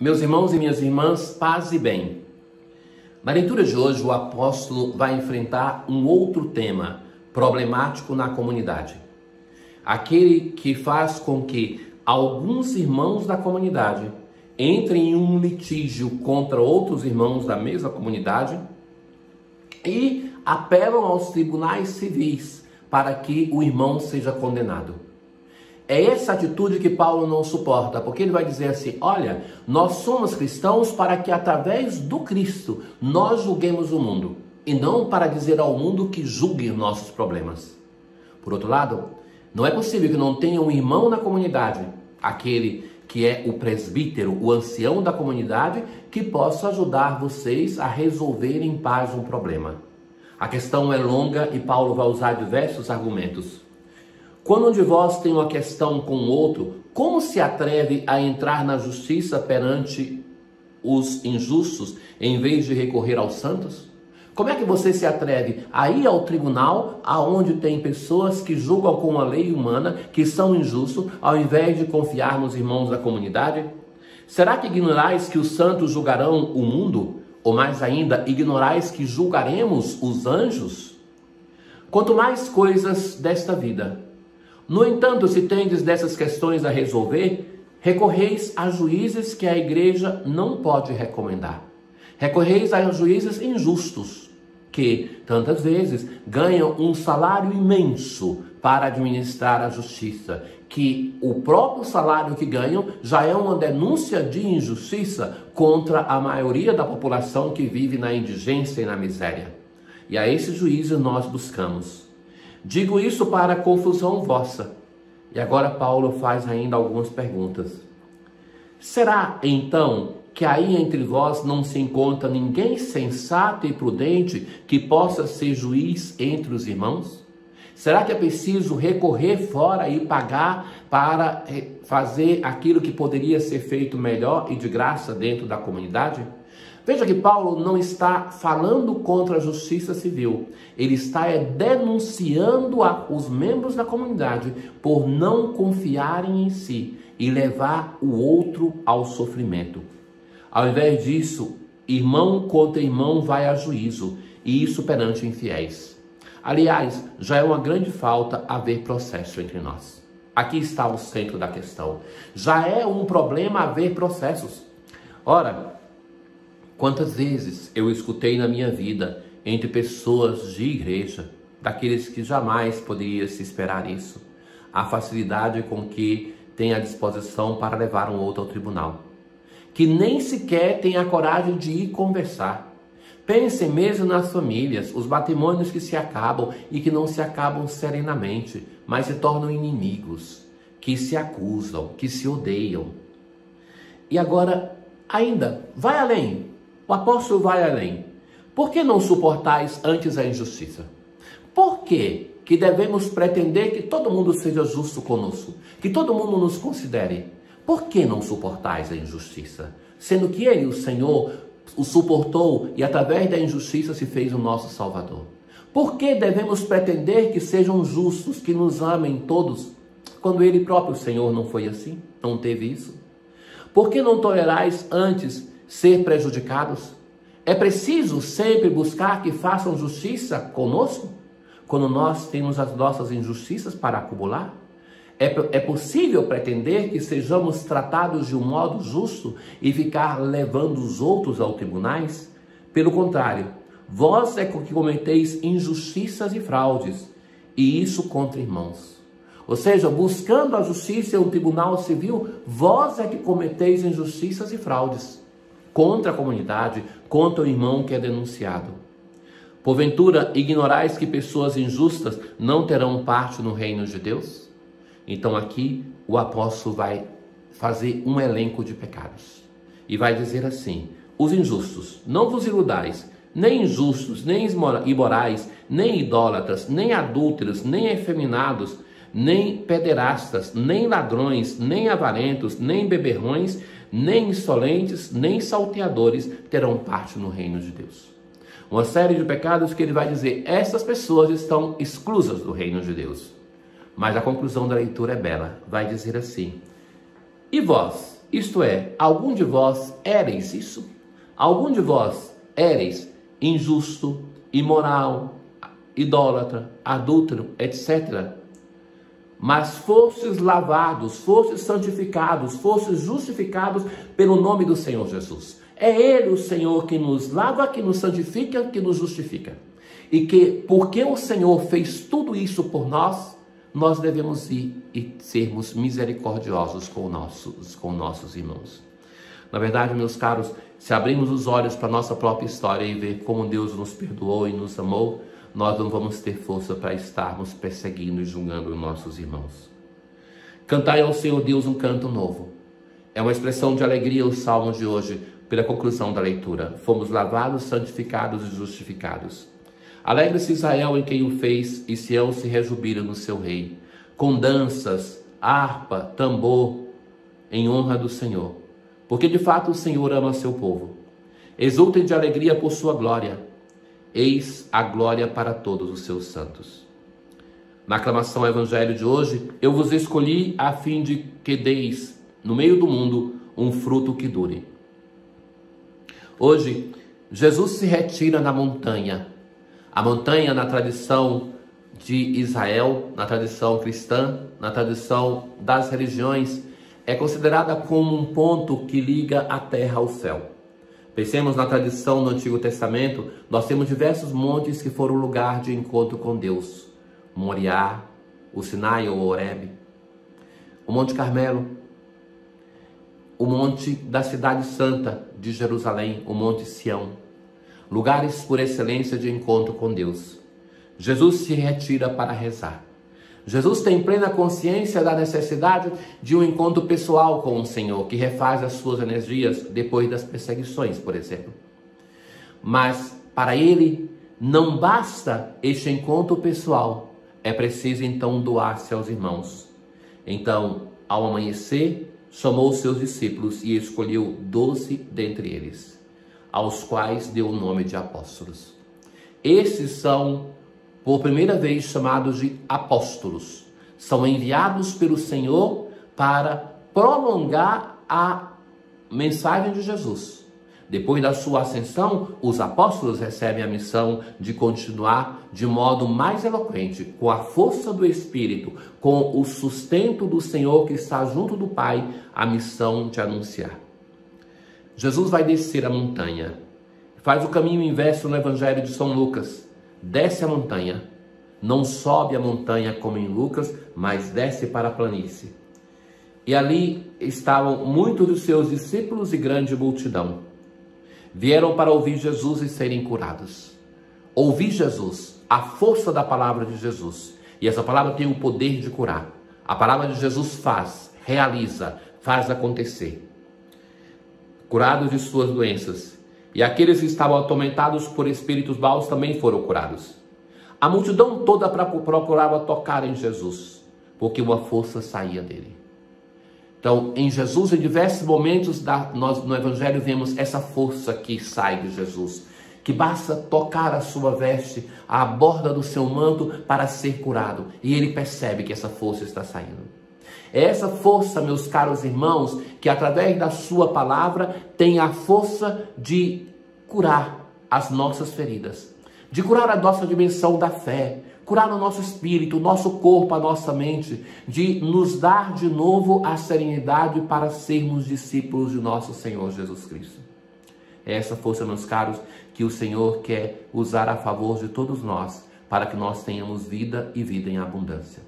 Meus irmãos e minhas irmãs, paz e bem. Na leitura de hoje, o apóstolo vai enfrentar um outro tema problemático na comunidade. Aquele que faz com que alguns irmãos da comunidade entrem em um litígio contra outros irmãos da mesma comunidade e apelam aos tribunais civis para que o irmão seja condenado. É essa atitude que Paulo não suporta, porque ele vai dizer assim: olha, nós somos cristãos para que através do Cristo nós julguemos o mundo, e não para dizer ao mundo que julgue nossos problemas. Por outro lado, não é possível que não tenha um irmão na comunidade, aquele que é o presbítero, o ancião da comunidade, que possa ajudar vocês a resolver em paz um problema. A questão é longa e Paulo vai usar diversos argumentos. Quando um de vós tem uma questão com o outro, como se atreve a entrar na justiça perante os injustos, em vez de recorrer aos santos? Como é que você se atreve a ir ao tribunal, aonde tem pessoas que julgam com a lei humana, que são injustos, ao invés de confiar nos irmãos da comunidade? Será que ignorais que os santos julgarão o mundo? Ou mais ainda, ignorais que julgaremos os anjos? Quanto mais coisas desta vida. No entanto, se tendes dessas questões a resolver, recorreis a juízes que a igreja não pode recomendar. Recorreis a juízes injustos, que, tantas vezes, ganham um salário imenso para administrar a justiça, que o próprio salário que ganham já é uma denúncia de injustiça contra a maioria da população que vive na indigência e na miséria. E a esse juízo nós buscamos. Digo isso para confusão vossa. E agora Paulo faz ainda algumas perguntas. Será, então, que aí entre vós não se encontra ninguém sensato e prudente que possa ser juiz entre os irmãos? Será que é preciso recorrer fora e pagar para fazer aquilo que poderia ser feito melhor e de graça dentro da comunidade? Veja que Paulo não está falando contra a justiça civil. Ele está denunciando os membros da comunidade por não confiarem em si e levar o outro ao sofrimento. Ao invés disso, irmão contra irmão vai a juízo, e isso perante infiéis. Aliás, já é uma grande falta haver processo entre nós. Aqui está o centro da questão. Já é um problema haver processos. Ora, quantas vezes eu escutei na minha vida entre pessoas de igreja, daqueles que jamais poderia se esperar isso, a facilidade com que tem a disposição para levar um outro ao tribunal, que nem sequer tem a coragem de ir conversar. Pensem mesmo nas famílias, os matrimônios que se acabam e que não se acabam serenamente, mas se tornam inimigos, que se acusam, que se odeiam. E agora, ainda, vai além. O apóstolo vai além. Por que não suportais antes a injustiça? Por que devemos pretender que todo mundo seja justo conosco? Que todo mundo nos considere? Por que não suportais a injustiça? Sendo que ele, o Senhor, o suportou e através da injustiça se fez o nosso Salvador. Por que devemos pretender que sejam justos, que nos amem todos, quando ele próprio, o Senhor, não foi assim? Não teve isso? Por que não tolerais antes ser prejudicados? É preciso sempre buscar que façam justiça conosco, quando nós temos as nossas injustiças para acumular? É possível pretender que sejamos tratados de um modo justo e ficar levando os outros aos tribunais? Pelo contrário, vós é que cometeis injustiças e fraudes, e isso contra irmãos. Ou seja, buscando a justiça em um tribunal civil, vós é que cometeis injustiças e fraudes contra a comunidade, contra o irmão que é denunciado. Porventura, ignorais que pessoas injustas não terão parte no reino de Deus? Então aqui o apóstolo vai fazer um elenco de pecados. E vai dizer assim: os injustos, não vos iludais, nem injustos, nem imorais, nem idólatras, nem adúlteros, nem efeminados, nem pederastas, nem ladrões, nem avarentos, nem beberrões, nem insolentes, nem salteadores terão parte no reino de Deus. Uma série de pecados que ele vai dizer, essas pessoas estão exclusas do reino de Deus. Mas a conclusão da leitura é bela, vai dizer assim: e vós, isto é, algum de vós éreis isso? Algum de vós éreis injusto, imoral, idólatra, adúltero, etc. Mas fostes lavados, fostes santificados, fostes justificados pelo nome do Senhor Jesus. É Ele o Senhor que nos lava, que nos santifica, que nos justifica. E que, porque o Senhor fez tudo isso por nós, nós devemos ir e sermos misericordiosos com nossos irmãos. Na verdade, meus caros, se abrirmos os olhos para a nossa própria história e ver como Deus nos perdoou e nos amou, nós não vamos ter força para estarmos perseguindo e julgando os nossos irmãos. Cantai ao Senhor Deus um canto novo. É uma expressão de alegria o salmo de hoje, pela conclusão da leitura. Fomos lavados, santificados e justificados. Alegre-se Israel em quem o fez, e Sião se rejubila no seu rei. Com danças, harpa, tambor, em honra do Senhor. Porque de fato o Senhor ama seu povo. Exultem de alegria por sua glória. Eis a glória para todos os seus santos. Na aclamação ao Evangelho de hoje, eu vos escolhi a fim de que deis, no meio do mundo, um fruto que dure. Hoje, Jesus se retira na montanha. A montanha, na tradição de Israel, na tradição cristã, na tradição das religiões, é considerada como um ponto que liga a terra ao céu. Pensemos na tradição do Antigo Testamento, nós temos diversos montes que foram lugar de encontro com Deus. Moriá, o Sinai ou Horebe, o Monte Carmelo, o Monte da Cidade Santa de Jerusalém, o Monte Sião. Lugares por excelência de encontro com Deus. Jesus se retira para rezar. Jesus tem plena consciência da necessidade de um encontro pessoal com o Senhor, que refaz as suas energias depois das perseguições, por exemplo. Mas para ele não basta este encontro pessoal, é preciso então doar-se aos irmãos. Então, ao amanhecer, chamou os seus discípulos e escolheu 12 dentre eles, aos quais deu o nome de apóstolos. Esses são, por primeira vez, chamados de apóstolos. São enviados pelo Senhor para prolongar a mensagem de Jesus. Depois da sua ascensão, os apóstolos recebem a missão de continuar de modo mais eloquente, com a força do Espírito, com o sustento do Senhor que está junto do Pai, a missão de anunciar. Jesus vai descer a montanha. Faz o caminho inverso no Evangelho de São Lucas. Desce a montanha. Não sobe a montanha como em Lucas, mas desce para a planície. E ali estavam muitos dos seus discípulos e grande multidão. Vieram para ouvir Jesus e serem curados. Ouvir Jesus, a força da palavra de Jesus. E essa palavra tem o poder de curar. A palavra de Jesus faz, realiza, faz acontecer. Curados de suas doenças. E aqueles que estavam atormentados por espíritos maus também foram curados. A multidão toda procurava tocar em Jesus, porque uma força saía dele. Então, em Jesus, em diversos momentos nós no Evangelho vemos essa força que sai de Jesus, que basta tocar a sua veste, a borda do seu manto para ser curado. E ele percebe que essa força está saindo. É essa força, meus caros irmãos, que através da sua palavra tem a força de curar as nossas feridas, de curar a nossa dimensão da fé, curar o nosso espírito, o nosso corpo, a nossa mente, de nos dar de novo a serenidade para sermos discípulos de nosso Senhor Jesus Cristo. É essa força, meus caros, que o Senhor quer usar a favor de todos nós, para que nós tenhamos vida e vida em abundância.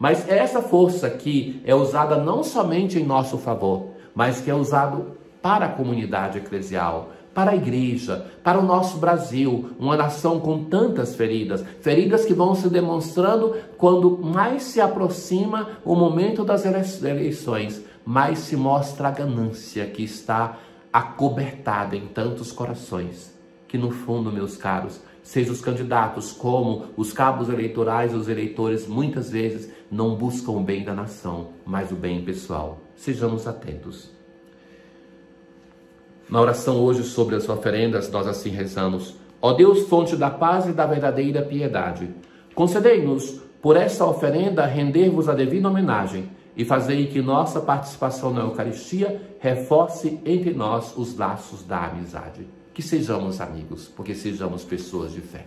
Mas é essa força que é usada não somente em nosso favor, mas que é usado para a comunidade eclesial, para a igreja, para o nosso Brasil, uma nação com tantas feridas, feridas que vão se demonstrando quando mais se aproxima o momento das eleições, mais se mostra a ganância que está acobertada em tantos corações, que no fundo, meus caros, seja os candidatos como os cabos eleitorais e os eleitores muitas vezes não buscam o bem da nação, mas o bem pessoal. Sejamos atentos. Na oração hoje sobre as oferendas, nós assim rezamos: ó Deus, fonte da paz e da verdadeira piedade, concedei-nos, por essa oferenda, render-vos a devida homenagem, e fazei que nossa participação na Eucaristia reforce entre nós os laços da amizade. Que sejamos amigos, porque sejamos pessoas de fé.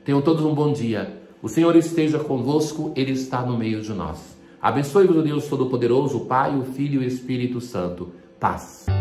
Tenham todos um bom dia. O Senhor esteja convosco, Ele está no meio de nós. Abençoe-vos o Deus Todo-Poderoso, o Pai, o Filho e o Espírito Santo. Paz.